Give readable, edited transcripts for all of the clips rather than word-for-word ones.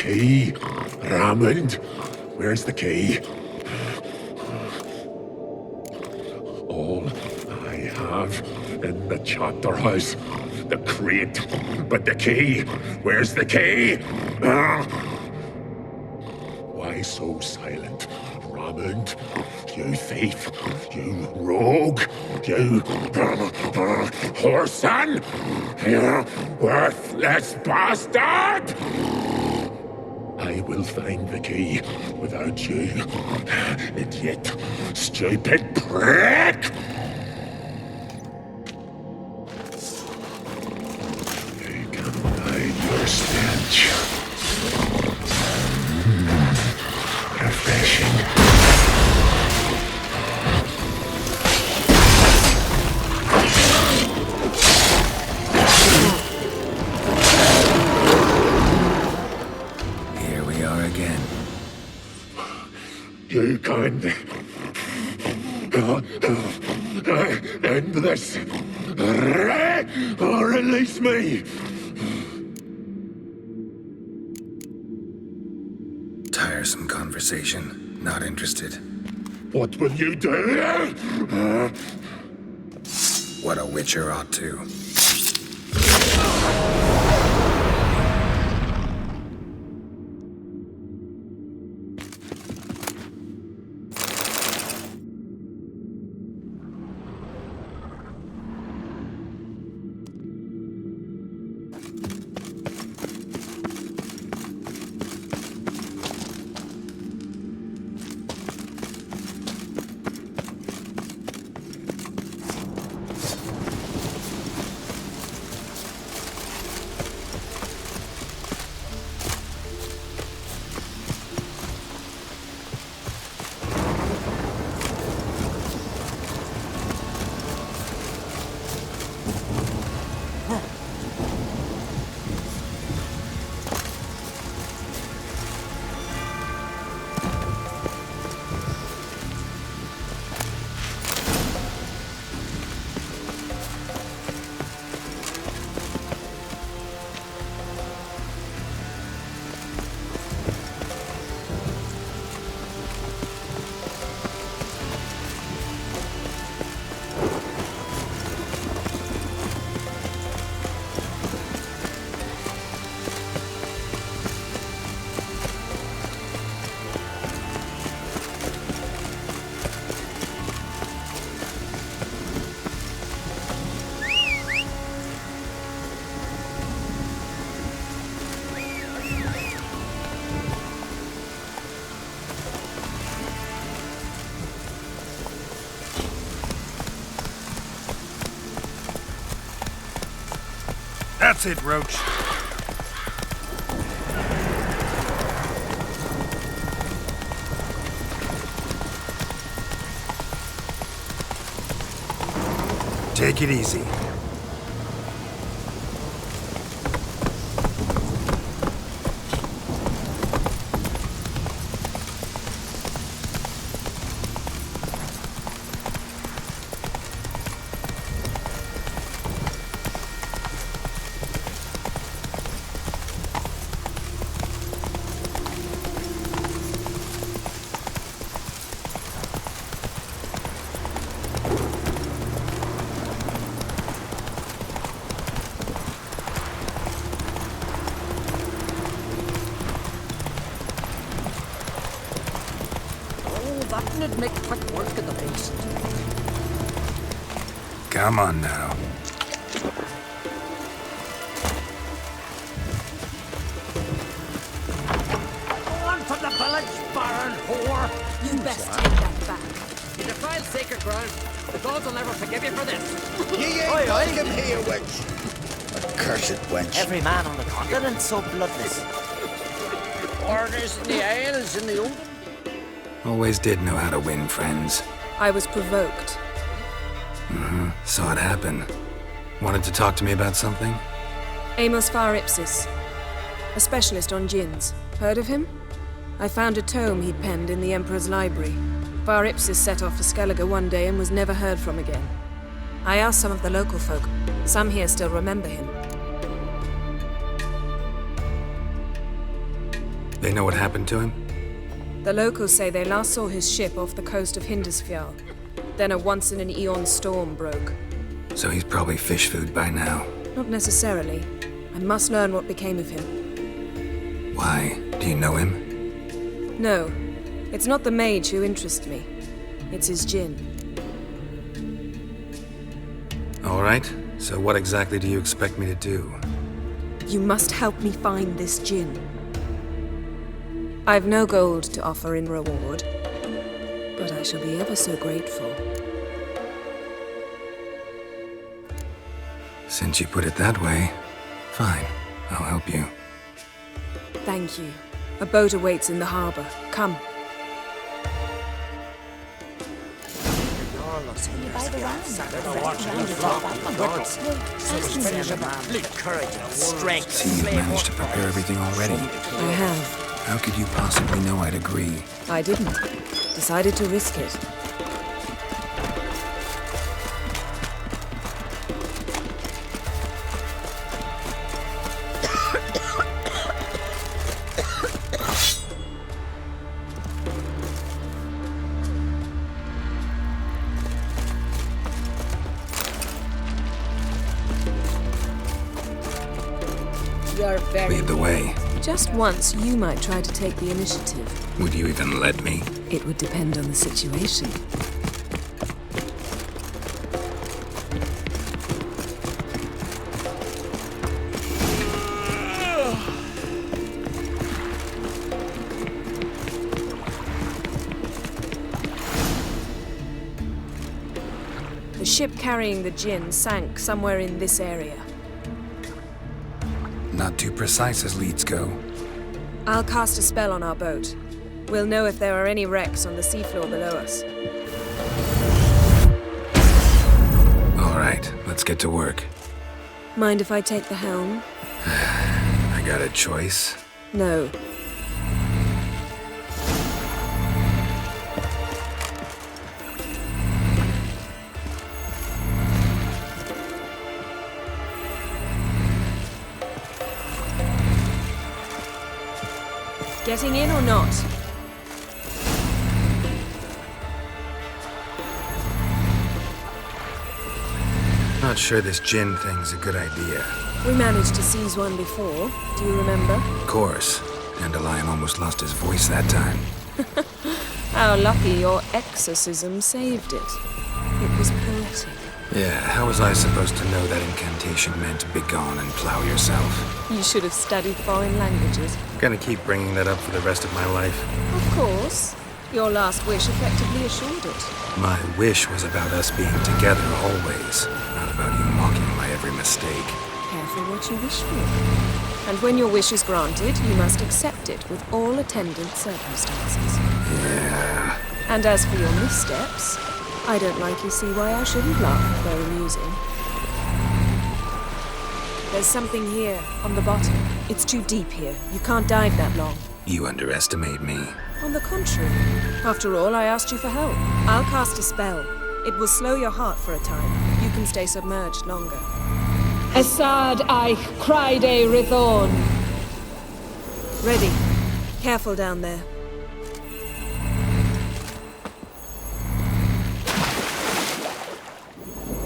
key? Raymond, where's the key? All I have in the chapter house, the crate, but the key, where's the key? Why so silent, Raymond? You thief, you rogue, you whoreson, you worthless bastard! I will find the key without you, idiot, stupid prick! You can hide your stench. Refreshing. Here we are again. You can end this, or release me. Tiresome conversation. Not interested. What will you do? What a witcher ought to. That's it, Roach. Take it easy. That'd make quick work of the beast. Come on now. On from the village, baron whore! You best take that back. You defile sacred ground. The gods will never forgive you for this. Ye ain't welcome here, wench. Accursed wench. Every man on the continent so bloodless. Orders in the Isles in the old. Always did know how to win friends. I was provoked. Saw it happen. Wanted to talk to me about something? Amos Far Ipsis, a specialist on djinns. Heard of him? I found a tome he'd penned in the Emperor's library. Far Ipsis set off for Skellige one day and was never heard from again. I asked some of the local folk. Some here still remember him. They know what happened to him? The locals say they last saw his ship off the coast of Hindisfjall. Then a once-in-an-eon storm broke. So he's probably fish food by now. Not necessarily. I must learn what became of him. Why? Do you know him? No, it's not the mage who interests me. It's his djinn. All right. So what exactly do you expect me to do? You must help me find this djinn. I've no gold to offer in reward, but I shall be ever so grateful. Since you put it that way, fine. I'll help you. Thank you. A boat awaits in the harbor. Come. Courage and strength. See, you've managed to prepare everything already. I have. How could you possibly know I'd agree? I didn't. Decided to risk it. You're very... Lead the way. Just once, you might try to take the initiative. Would you even let me? It would depend on the situation. The ship carrying the djinn sank somewhere in this area. Not too precise as leads go. I'll cast a spell on our boat. We'll know if there are any wrecks on the seafloor below us. All right, let's get to work. Mind if I take the helm? I got a choice. No. Getting in or not? Not sure this djinn thing's a good idea. We managed to seize one before. Do you remember? Of course. Dandelion almost lost his voice that time. How lucky your exorcism saved it. It was poetic. Yeah, how was I supposed to know that incantation meant begone and plow yourself? You should have studied foreign languages. Gonna keep bringing that up for the rest of my life. Of course. Your last wish effectively assured it. My wish was about us being together always, not about you mocking my every mistake. Careful what you wish for. And when your wish is granted, you must accept it with all attendant circumstances. Yeah. And as for your missteps, I don't likely see why I shouldn't laugh. They're amusing. There's something here, on the bottom. It's too deep here. You can't dive that long. You underestimate me. On the contrary. After all, I asked you for help. I'll cast a spell. It will slow your heart for a time. You can stay submerged longer. Assad I Criede Rithorn. Ready. Careful down there.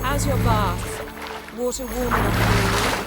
How's your bath? Water warm enough for you?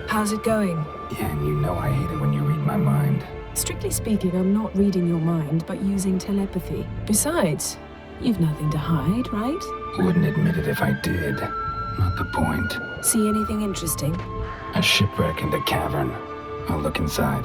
How's it going? Yeah, and you know I hate it when you read my mind. Strictly speaking, I'm not reading your mind, but using telepathy. Besides, you've nothing to hide, right? Wouldn't admit it if I did. Not the point. See anything interesting? A shipwreck and a cavern. I'll look inside.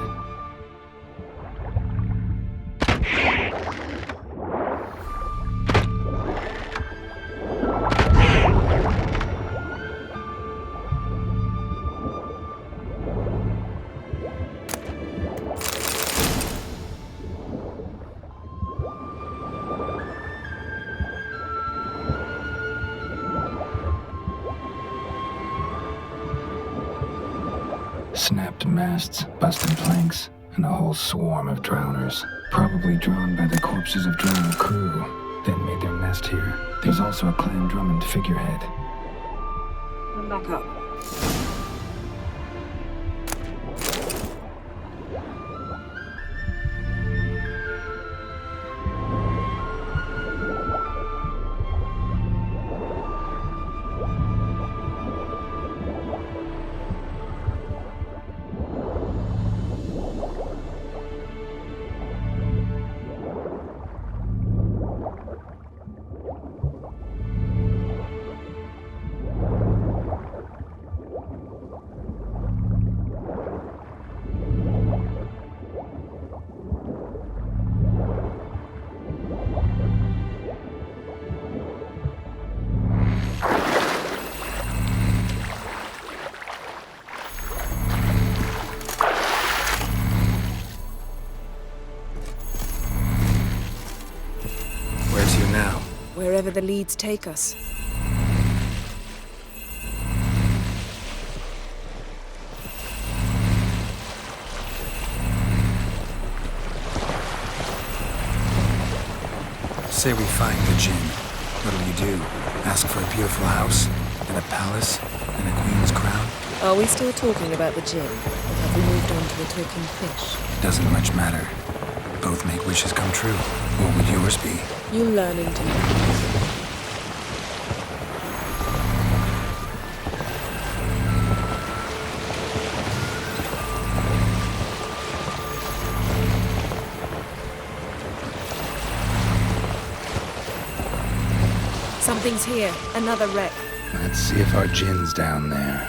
Snapped masts, busted planks, and a whole swarm of drowners. Probably drawn by the corpses of drowned crew, then made their nest here. There's also a Clan Drummond figurehead. Come back up. Wherever the leads take us. Say we find the Jinn. What'll you do? Ask for a beautiful house, and a palace, and a queen's crown? Are we still talking about the Jinn? Or have we moved on to a talking fish? Doesn't much matter. Both make wishes come true. What would yours be? You learning to love. Something's here. Another wreck. Let's see if our Jinn's down there.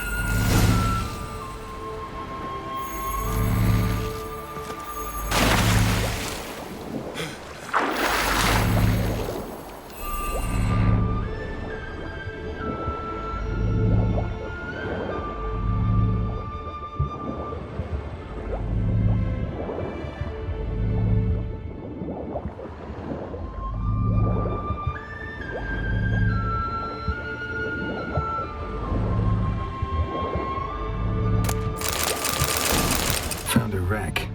Wreck.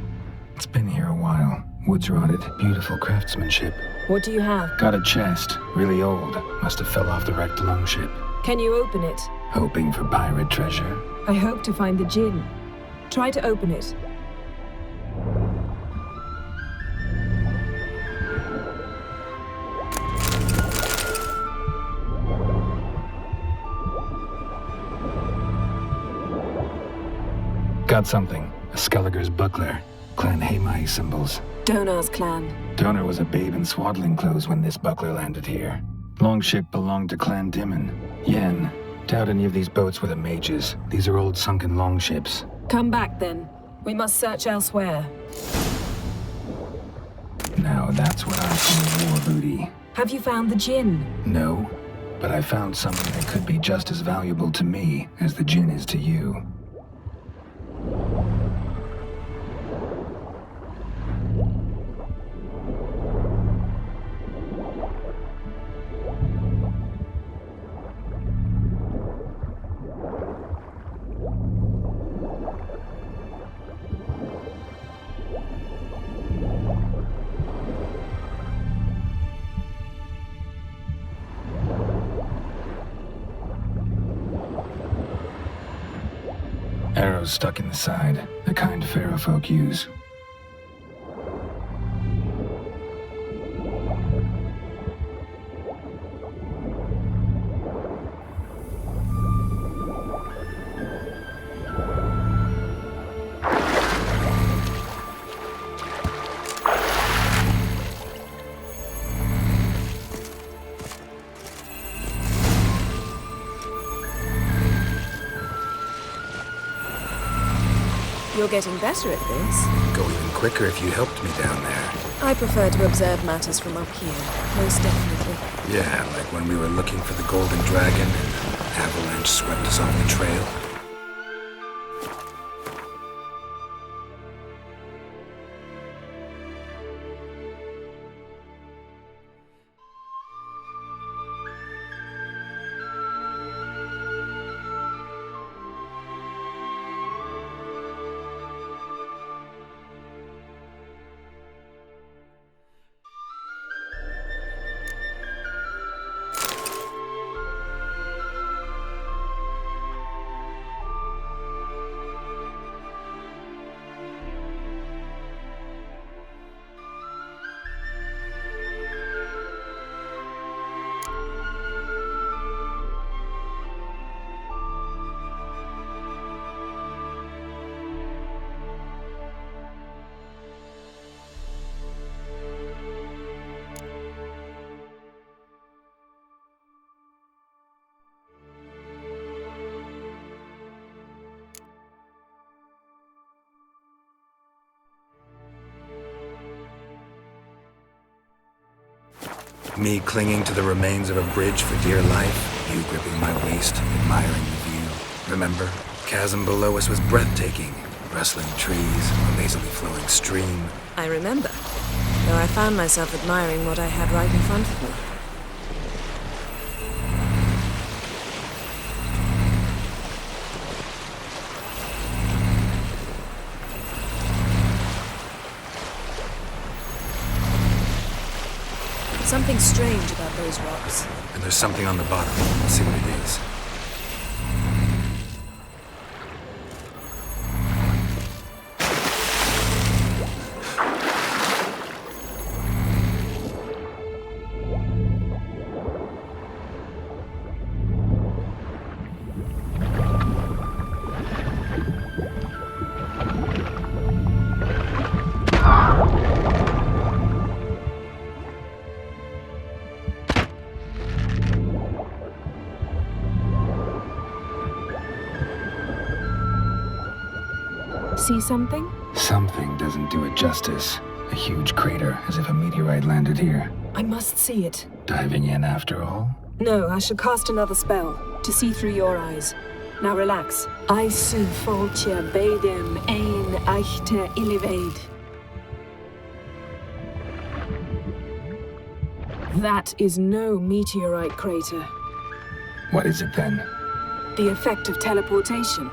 It's been here a while. Wood's rotted. Beautiful craftsmanship. What do you have? Got a chest. Really old. Must have fell off the wrecked longship. Can you open it? Hoping for pirate treasure. I hope to find the Jinn. Try to open it. Got something. A Skelliger's buckler. Clan Hamai symbols. Donar's clan. Donar was a babe in swaddling clothes when this buckler landed here. Longship belonged to Clan Dimon. Yen. Doubt any of these boats were the mages. These are old sunken longships. Come back then. We must search elsewhere. Now that's what I call war booty. Have you found the Jinn? No, but I found something that could be just as valuable to me as the Jinn is to you. Arrows stuck in the side, the kind Pharaoh folk use. you're getting better at this. Go even quicker if you helped me down there. I prefer to observe matters from up here, most definitely. Yeah, like when we were looking for the Golden Dragon and an avalanche swept us off the trail. Me clinging to the remains of a bridge for dear life, you gripping my waist, admiring the view. Remember? Chasm below us was breathtaking. Rustling trees, a lazily flowing stream. I remember, though I found myself admiring what I had right in front of me. Something strange about those rocks. And there's something on the bottom. Let's see what it is. See something? Something doesn't do it justice. A huge crater, as if a meteorite landed here. I must see it. Diving in after all? No, I shall cast another spell, to see through your eyes. Now relax. I su foltje bedem ein echte illiveid. That is no meteorite crater. What is it then? The effect of teleportation.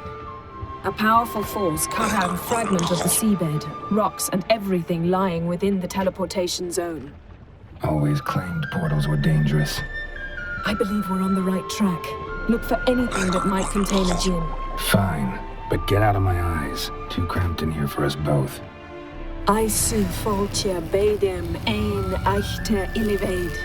A powerful force cut out a fragment of the seabed, rocks and everything lying within the teleportation zone. Always claimed portals were dangerous. I believe we're on the right track. Look for anything that might contain a djinn. Fine, but get out of my eyes. Too cramped in here for us both. I su foltje bedem ein echte illiveid.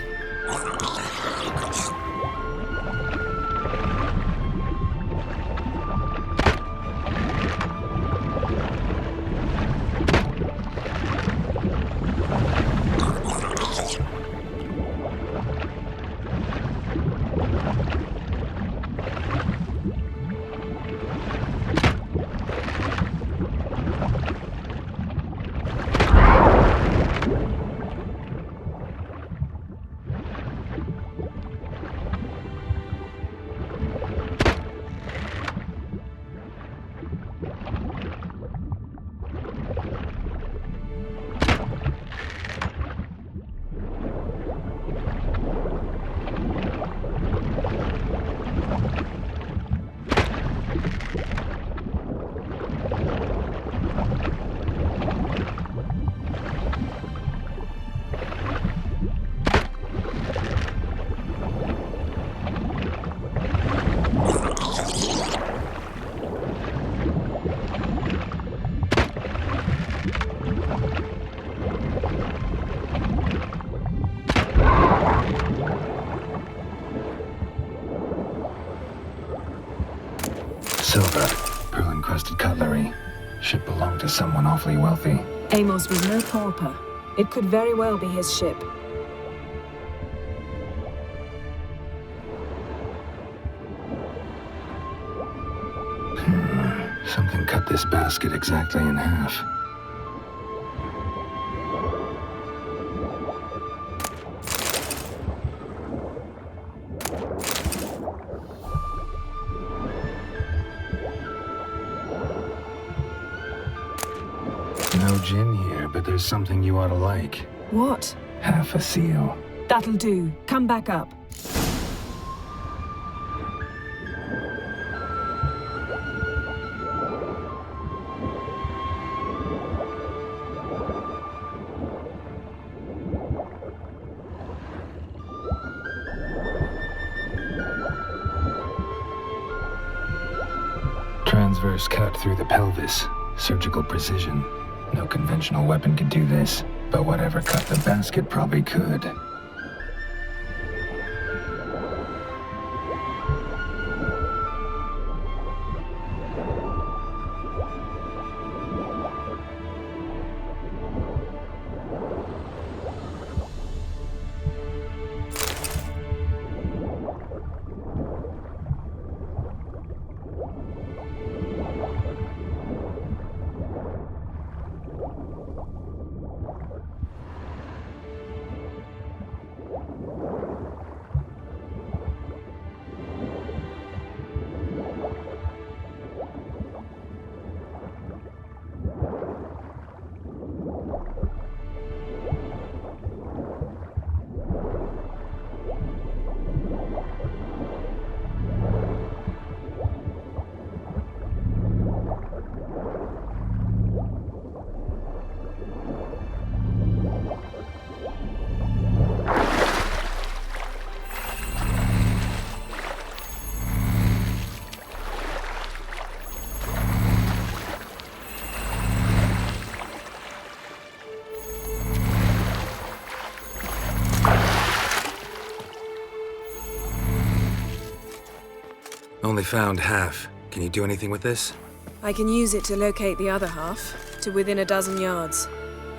Silver, pearl-encrusted cutlery. Ship belonged to someone awfully wealthy. Amos was no pauper. It could very well be his ship. Something cut this basket exactly in half. No gin here, but there's something you ought to like. What? Half a seal. That'll do. Come back up. Transverse cut through the pelvis. Surgical precision. No conventional weapon could do this, but whatever cut the basket probably could. Only found half. Can you do anything with this? I can use it to locate the other half, to within a dozen yards.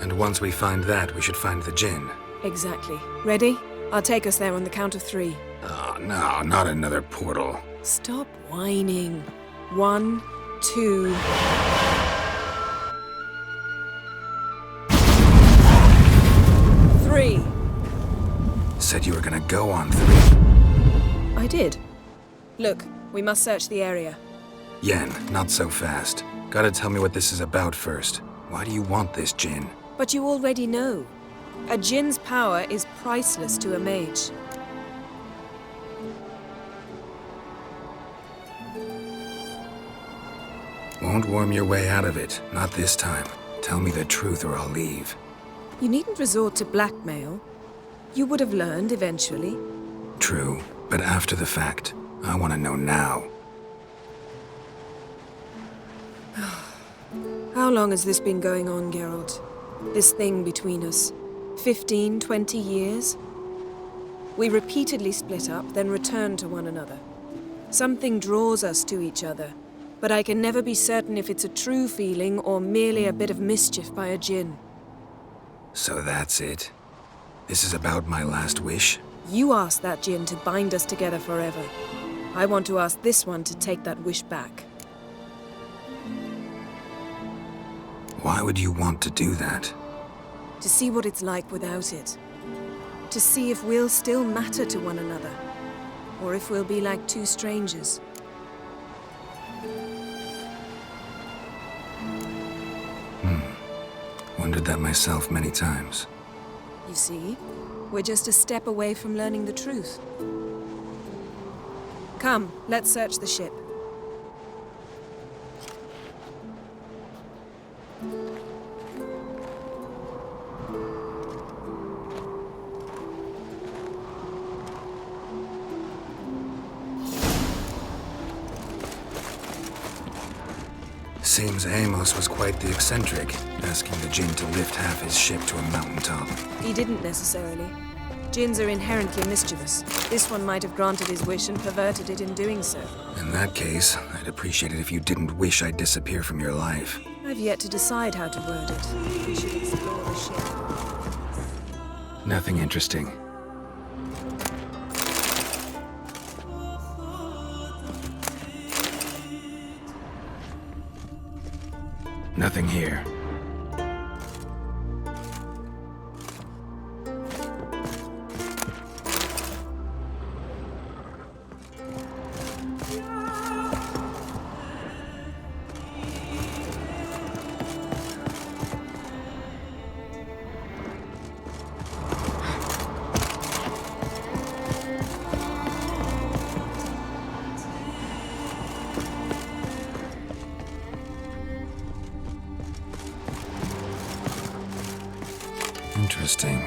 And once we find that, we should find the gin. Exactly. Ready? I'll take us there on the count of 3. Oh, no, not another portal. Stop whining. 1, 2... Three. Said you were gonna go on 3. I did. Look, we must search the area. Yen, not so fast. Gotta tell me what this is about first. Why do you want this gin? But you already know. A djinn's power is priceless to a mage. Won't worm your way out of it. Not this time. Tell me the truth or I'll leave. You needn't resort to blackmail. You would have learned eventually. True, but after the fact. I want to know now. How long has this been going on, Geralt? This thing between us? 15, 20 years? We repeatedly split up, then returned to one another. Something draws us to each other, but I can never be certain if it's a true feeling or merely a bit of mischief by a djinn. So that's it? This is about my last wish? You asked that djinn to bind us together forever. I want to ask this one to take that wish back. Why would you want to do that? To see what it's like without it. To see if we'll still matter to one another. Or if we'll be like two strangers. Wondered that myself many times. You see, we're just a step away from learning the truth. Come, let's search the ship. Seems Amos was quite the eccentric, asking the djinn to lift half his ship to a mountaintop. He didn't necessarily. Djinns are inherently mischievous. This one might have granted his wish and perverted it in doing so. In that case, I'd appreciate it if you didn't wish I'd disappear from your life. I've yet to decide how to word it. We should explore the ship. Nothing interesting. Nothing here. Interesting.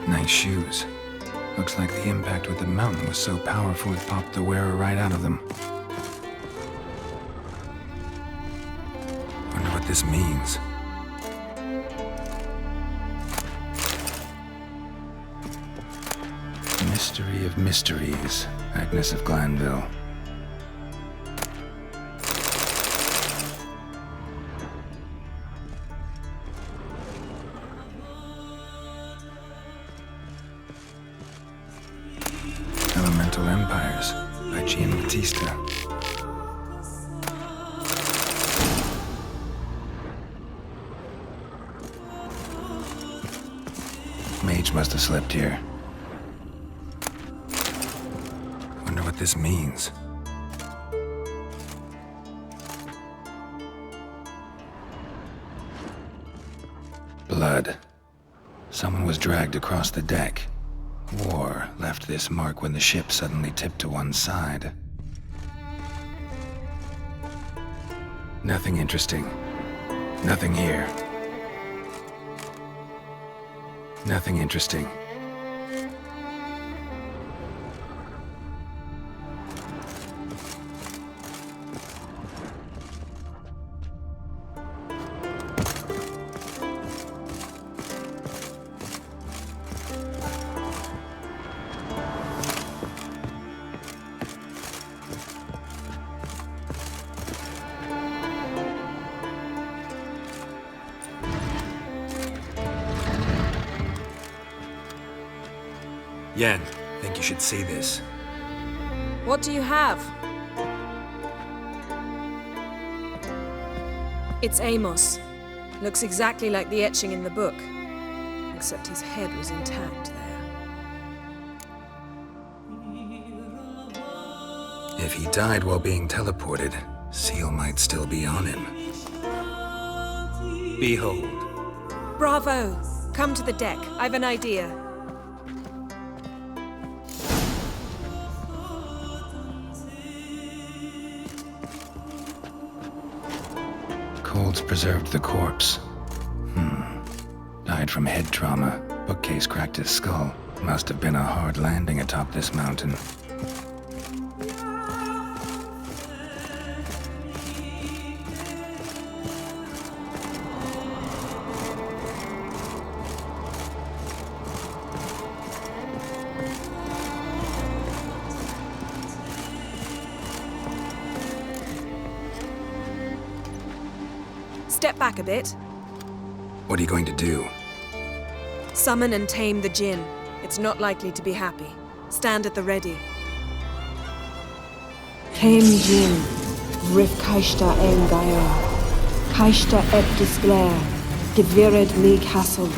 Nice shoes. Looks like the impact with the mountain was so powerful it popped the wearer right out of them. Wonder what this means. Mystery of mysteries, Agnes of Glanville. Elemental Empires by Giambattista. Mage must have slept here. Wonder what this means. Blood. Someone was dragged across the deck. War left this mark when the ship suddenly tipped to one side. Nothing interesting. Nothing here. Nothing interesting. Yen, think you should see this. What do you have? It's Amos. Looks exactly like the etching in the book. Except his head was intact there. If he died while being teleported, Seal might still be on him. Behold. Bravo! Come to the deck. I've an idea. Colds preserved the corpse. Died from head trauma. Bookcase cracked his skull. Must have been a hard landing atop this mountain. Step back a bit. What are you going to do? Summon and tame the Jinn. It's not likely to be happy. Stand at the ready. Tame Jinn, Rif Kaishta en Gaia, Kaishta eb Disglair, Devired me Castle.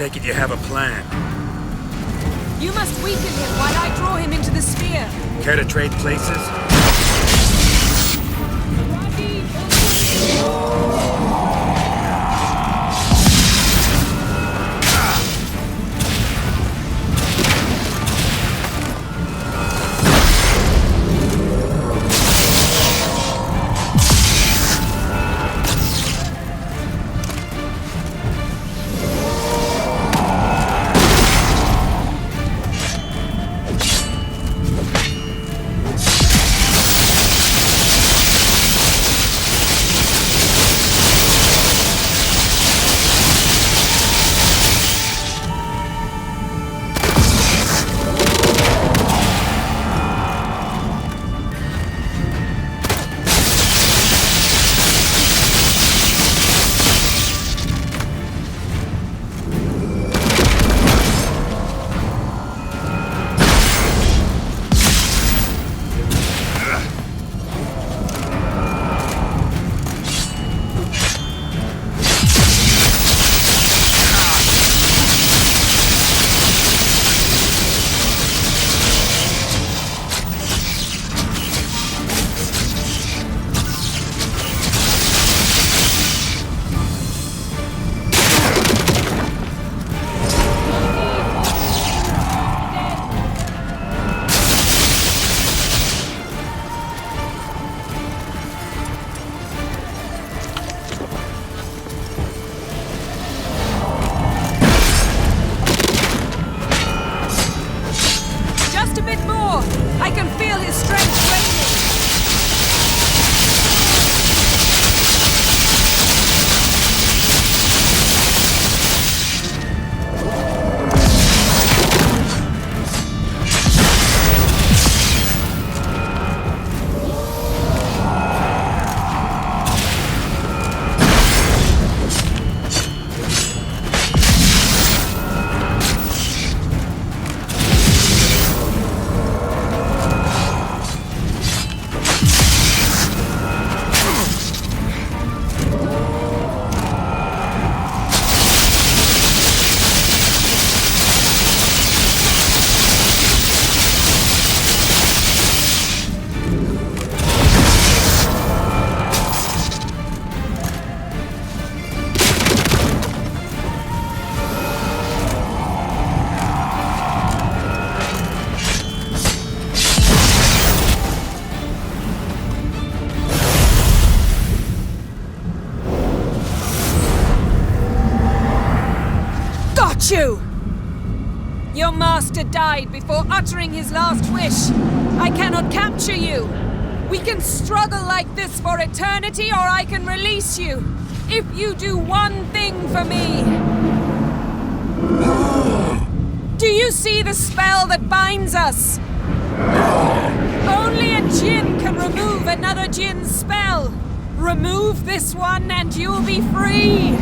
Take it you have a plan. You must weaken him while I draw him into the sphere. Care to trade places? You! Your master died before uttering his last wish. I cannot capture you. We can struggle like this for eternity, or I can release you. If you do one thing for me. Do you see the spell that binds us? Only a djinn can remove another djinn's spell. Remove this one and you'll be free.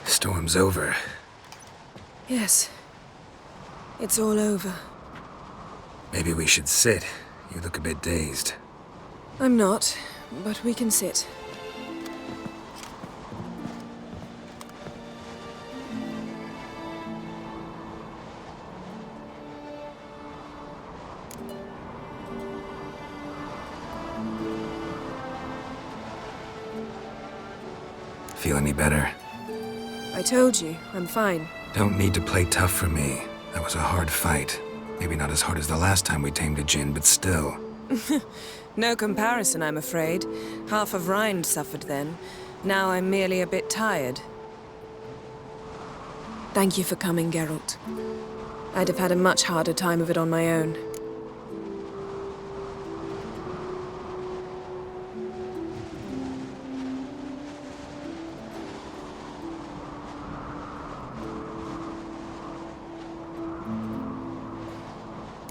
Storm's over. Yes. It's all over. Maybe we should sit. You look a bit dazed. I'm not, but we can sit. Feel any better? I told you, I'm fine. Don't need to play tough for me. That was a hard fight. Maybe not as hard as the last time we tamed a djinn, but still. No comparison, I'm afraid. Half of Rind suffered then. Now I'm merely a bit tired. Thank you for coming, Geralt. I'd have had a much harder time of it on my own.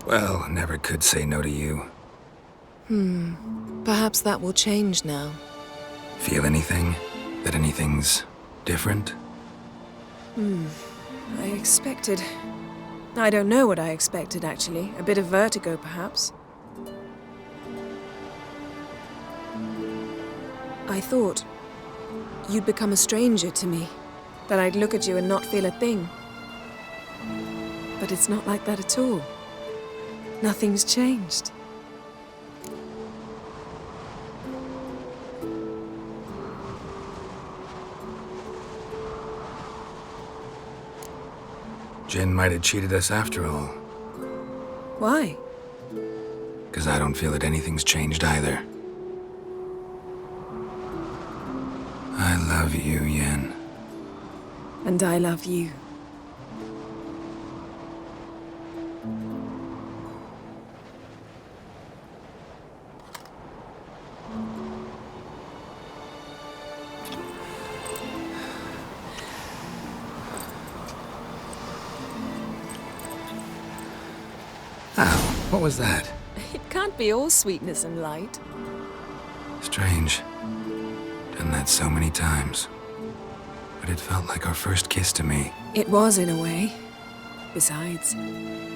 Well, never could say no to you. Perhaps that will change now. Feel anything? That anything's different? I expected... I don't know what I expected, actually. A bit of vertigo, perhaps. I thought you'd become a stranger to me. That I'd look at you and not feel a thing. But it's not like that at all. Nothing's changed. Jin might have cheated us after all. Why? 'Cause I don't feel that anything's changed either. I love you, Yen. And I love you. Ow, what was that? It can't be all sweetness and light. Strange. Done that so many times. But it felt like our first kiss to me. It was, in a way. Besides,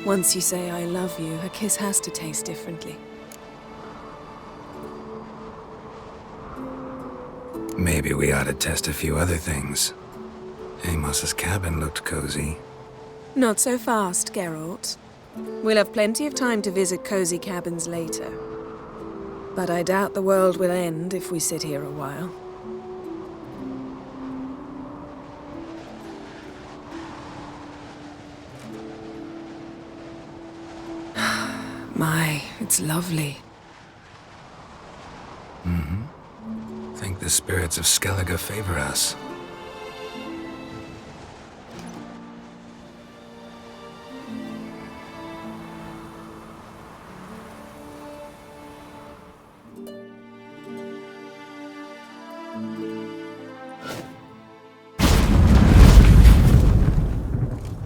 once you say I love you, a kiss has to taste differently. Maybe we ought to test a few other things. Amos's cabin looked cozy. Not so fast, Geralt. We'll have plenty of time to visit cozy cabins later. But I doubt the world will end if we sit here a while. My, it's lovely. Think the spirits of Skellige favor us.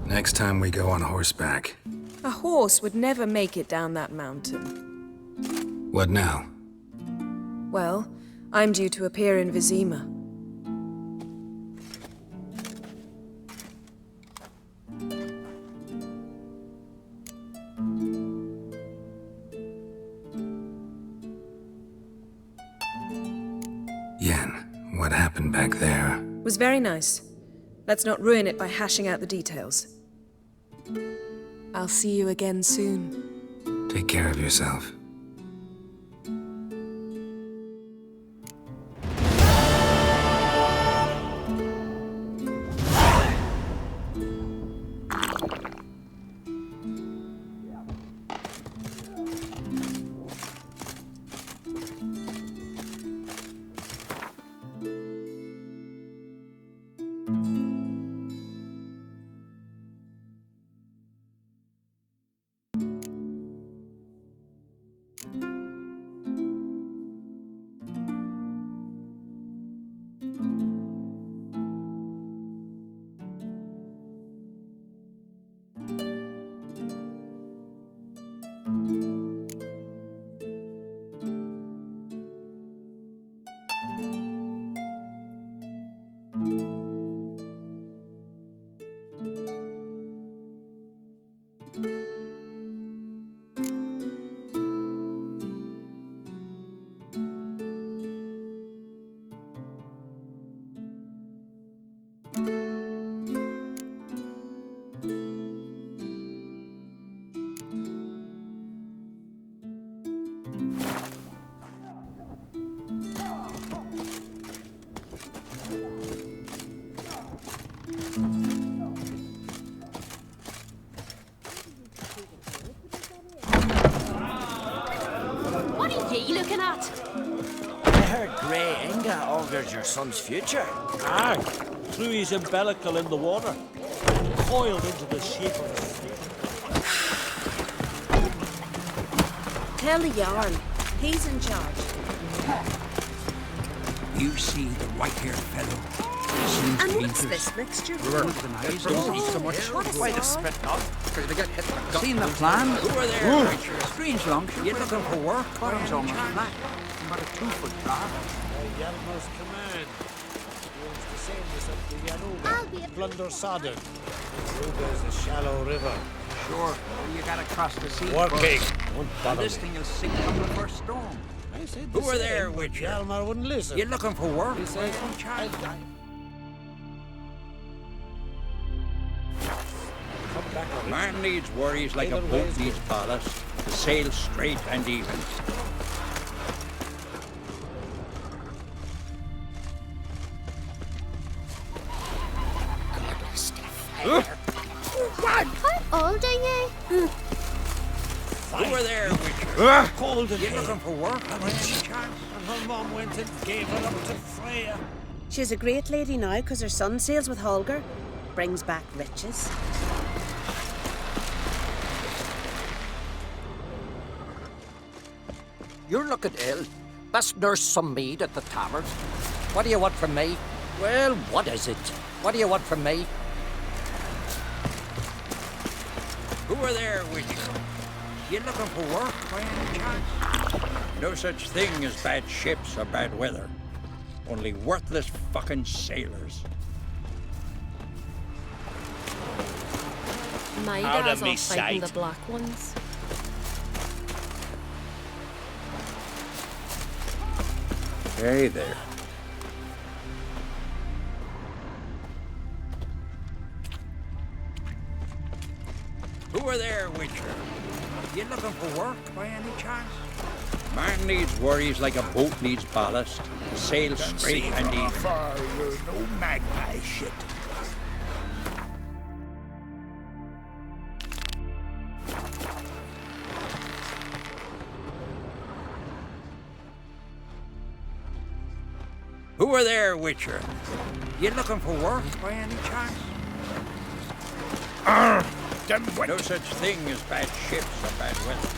Next time we go on horseback. A horse would never make it down that mountain. What now? Well, I'm due to appear in Vizima. Yen, what happened back there? Was very nice. Let's not ruin it by hashing out the details. I'll see you again soon. Take care of yourself. What are ye looking at? I heard Grey Inga augured your son's future. Aye, threw his umbilical in the water, coiled into the shape of a snake. Tell the Jarl. He's in charge. You see the white-haired fellow? And what's this mixture? Why the spit up? Because they get hit with guns. Seen the plan? Who are there? Strange longship. You're looking for work? Bottom's almost flat. About a 2-foot bar. Yalmer's command. He owns the same as up the Yanuga. Plunder Sodden. Yanuga is a shallow river. Sure. Well, you gotta cross the sea. Working. First. Won't And bother this me. thing will sink from the first storm. I said Who the are there, same, but Witcher? Yalmer wouldn't listen. You're looking for work? He says, I'll come back on it. Man needs worries like a Either boat way's needs good. ballast. To sail straight and even. What? How old are you? Who are there, Witcher? Cold and You're hell. looking for work? By any chance? And her mom went and gave her up to Freya. She's a great lady now because her son sails with Holger. Brings back riches. You're looking ill. Best nurse some mead at the tavern. What do you want from me? Well, what is it? What do you want from me? Who are there, Witcher? You looking for work by any chance? No such thing as bad ships or bad weather. Only worthless fucking sailors. My Out dad's of me off fighting sight. the black ones. Hey there. Who are there, Witcher? You looking for work by any chance? Man needs worries like a boat needs ballast. Sail straight and even. No magpie shit. Who are there, Witcher? You looking for work by any chance? No such thing as bad ships or bad weather.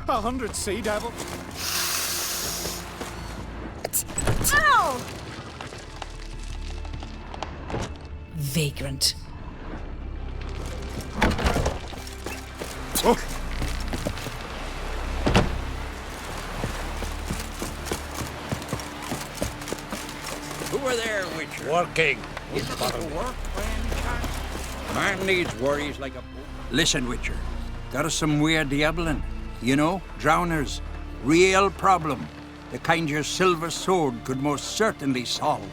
100 sea devils. Ow! Vagrant. Who are there, Witcher? Working. You looking for work by any chance? Man needs worries like a boat. Listen, Witcher. Got us some weird diabling. You know, drowners. Real problem. The kind your silver sword could most certainly solve.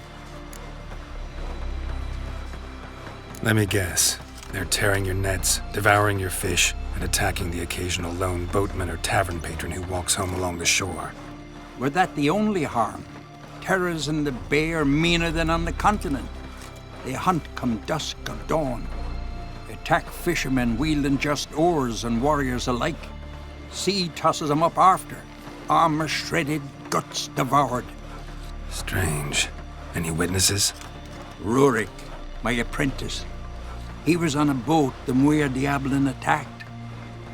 Let me guess. They're tearing your nets, devouring your fish, and attacking the occasional lone boatman or tavern patron who walks home along the shore. Were that the only harm? Terrors in the bay are meaner than on the continent. They hunt come dusk or dawn. Attack fishermen wielding just oars and warriors alike. Sea tosses them up after. Armor shredded, guts devoured. Strange. Any witnesses? Rurik, my apprentice. He was on a boat the Muir Diablin attacked.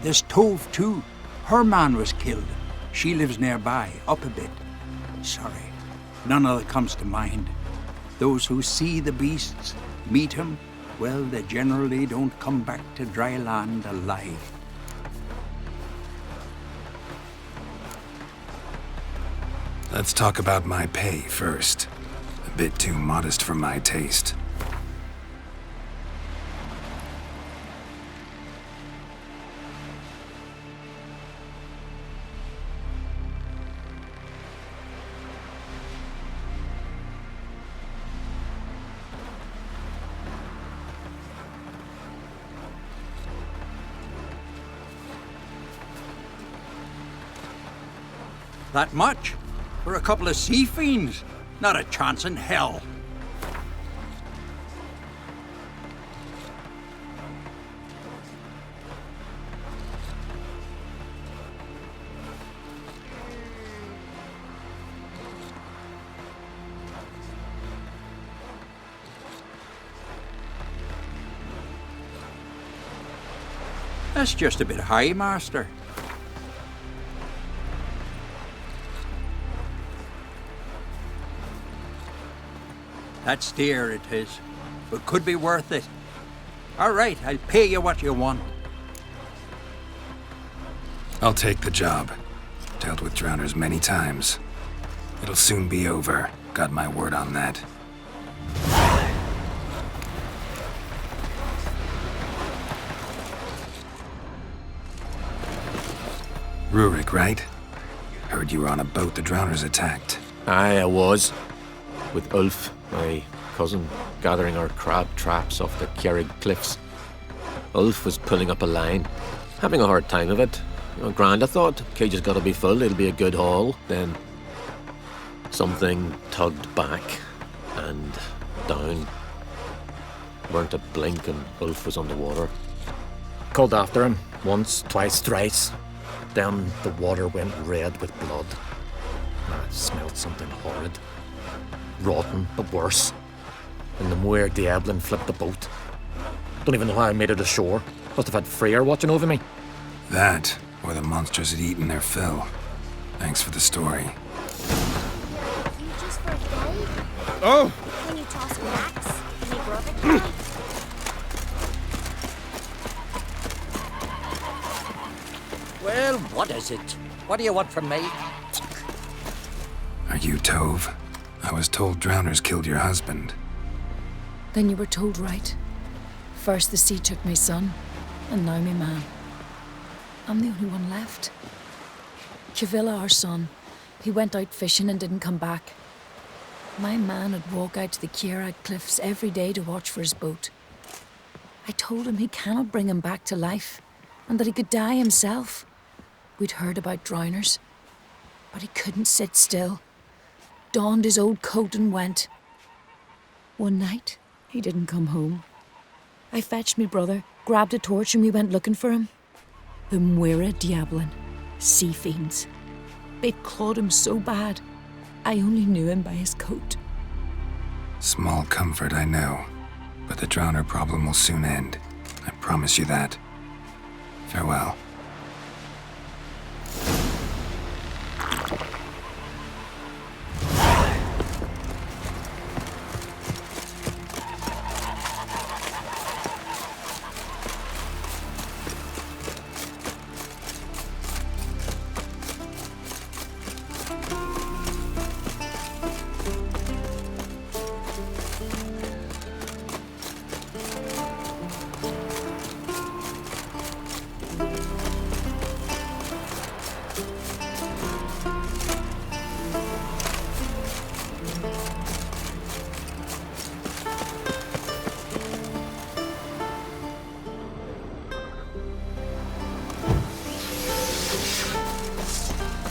There's Tove, too. Her man was killed. She lives nearby, up a bit. Sorry, none other comes to mind. Those who see the beasts, meet him, well, they generally don't come back to dry land alive. Let's talk about my pay first. A bit too modest for my taste. That much? For a couple of sea fiends? Not a chance in hell. That's just a bit high, Master. That's dear, it is, but could be worth it. All right, I'll pay you what you want. I'll take the job. Dealt with drowners many times. It'll soon be over. Got my word on that. Rurik, right? Heard you were on a boat the drowners attacked. Aye, I was. With Ulf, my cousin, gathering our crab traps off the Ciri cliffs. Ulf was pulling up a line, having a hard time of it. Grand, I thought. Cage has got to be full, it'll be a good haul. Then something tugged back and down. Weren't a blink and Ulf was underwater. Called after him once, twice, thrice. Then the water went red with blood. I smelled something horrid. Rotten, but worse. And the Muir Diablin flipped the boat. Don't even know how I made it ashore. Must have had Freyr watching over me. That, or the monsters had eaten their fill. Thanks for the story. Oh! Can you toss an axe? Can you grab it? Well, what is it? What do you want from me? Are you Tove? I was told drowners killed your husband. Then you were told right. First the sea took my son, and now my man. I'm the only one left. Chavilla, our son, he went out fishing and didn't come back. My man would walk out to the Ciri cliffs every day to watch for his boat. I told him he cannot bring him back to life, and that he could die himself. We'd heard about drowners, but he couldn't sit still. Donned his old coat and went. One night, he didn't come home. I fetched me brother, grabbed a torch, and we went looking for him. The Muira Diablin, sea fiends. They'd clawed him so bad, I only knew him by his coat. Small comfort, I know. But the drowner problem will soon end. I promise you that. Farewell.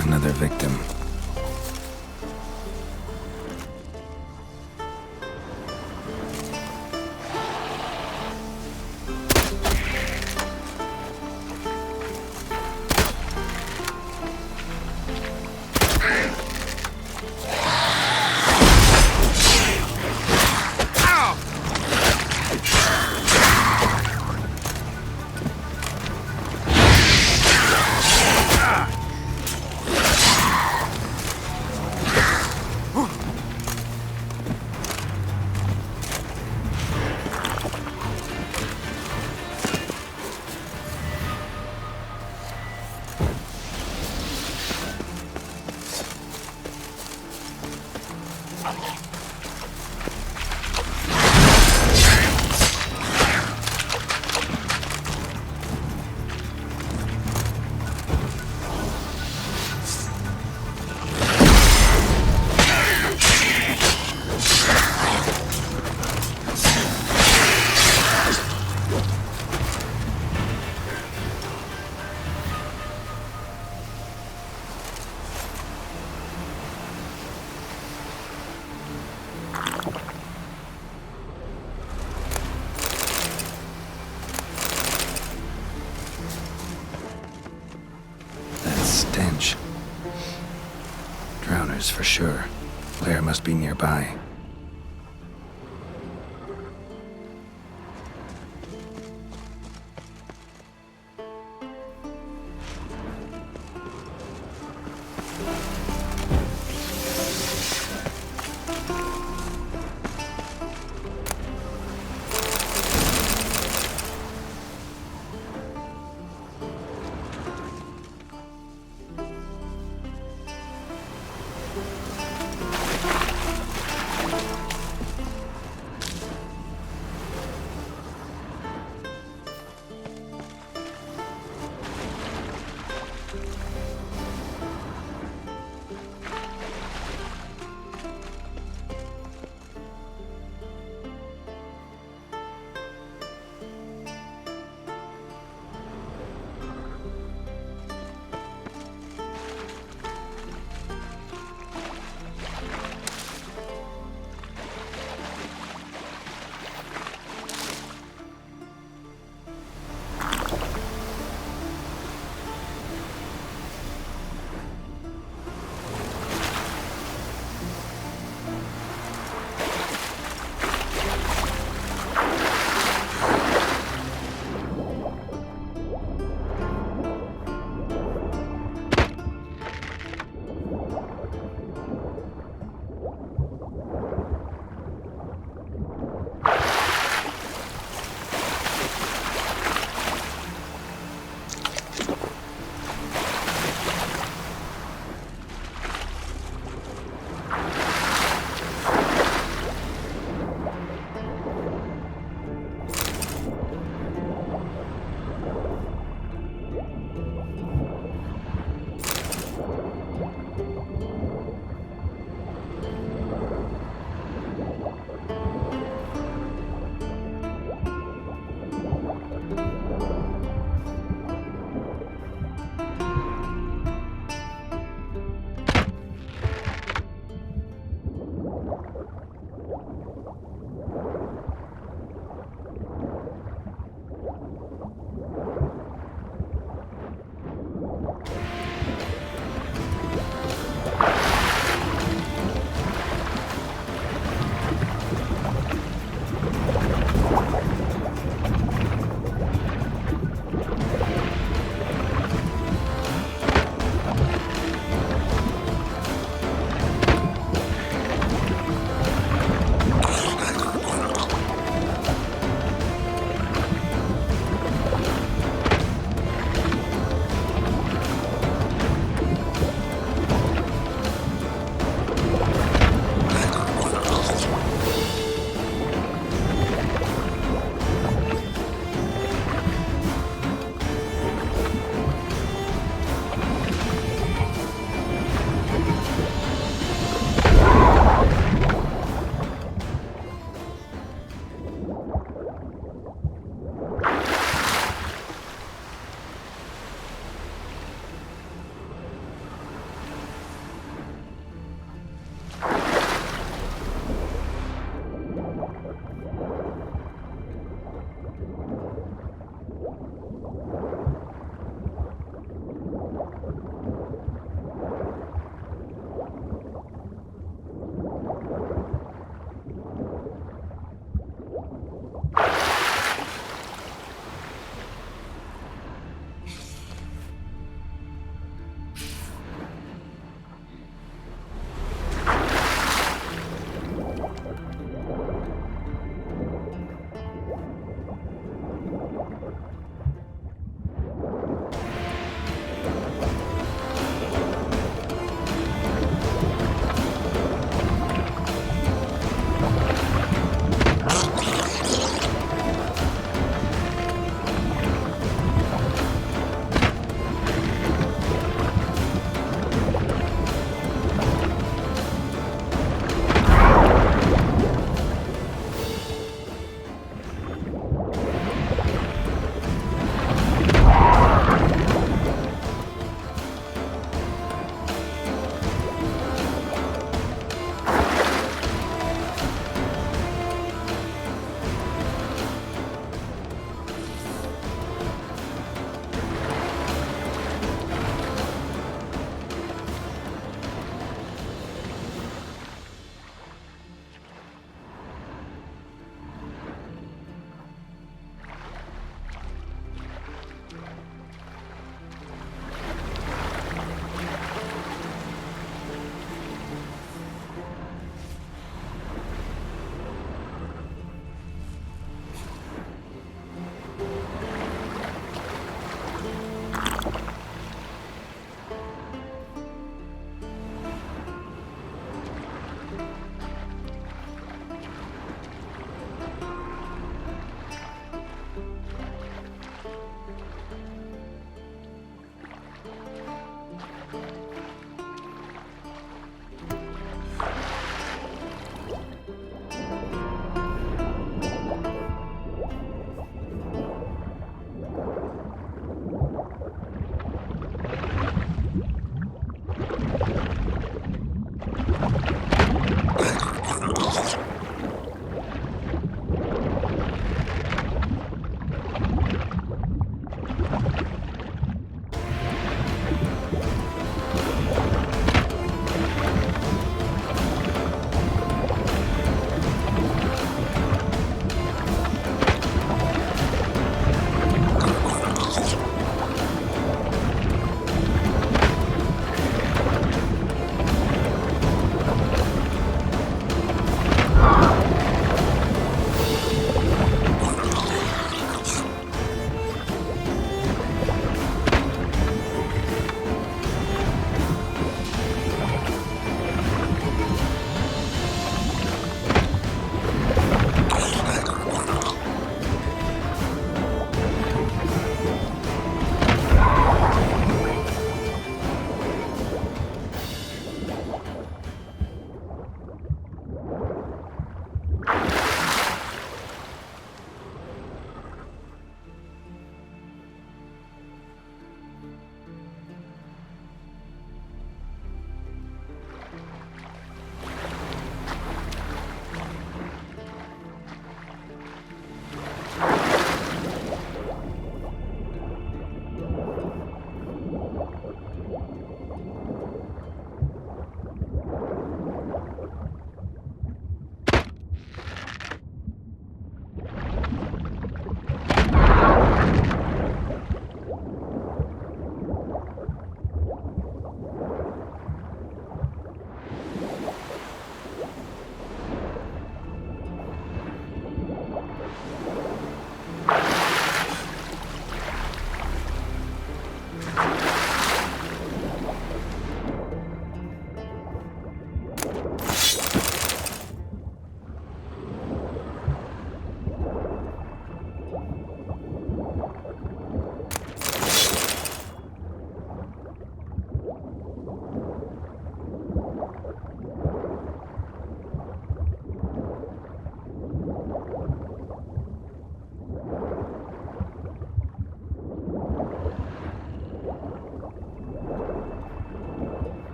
Another victim. Stench. Drowners for sure. Blair must be nearby.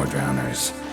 drowners.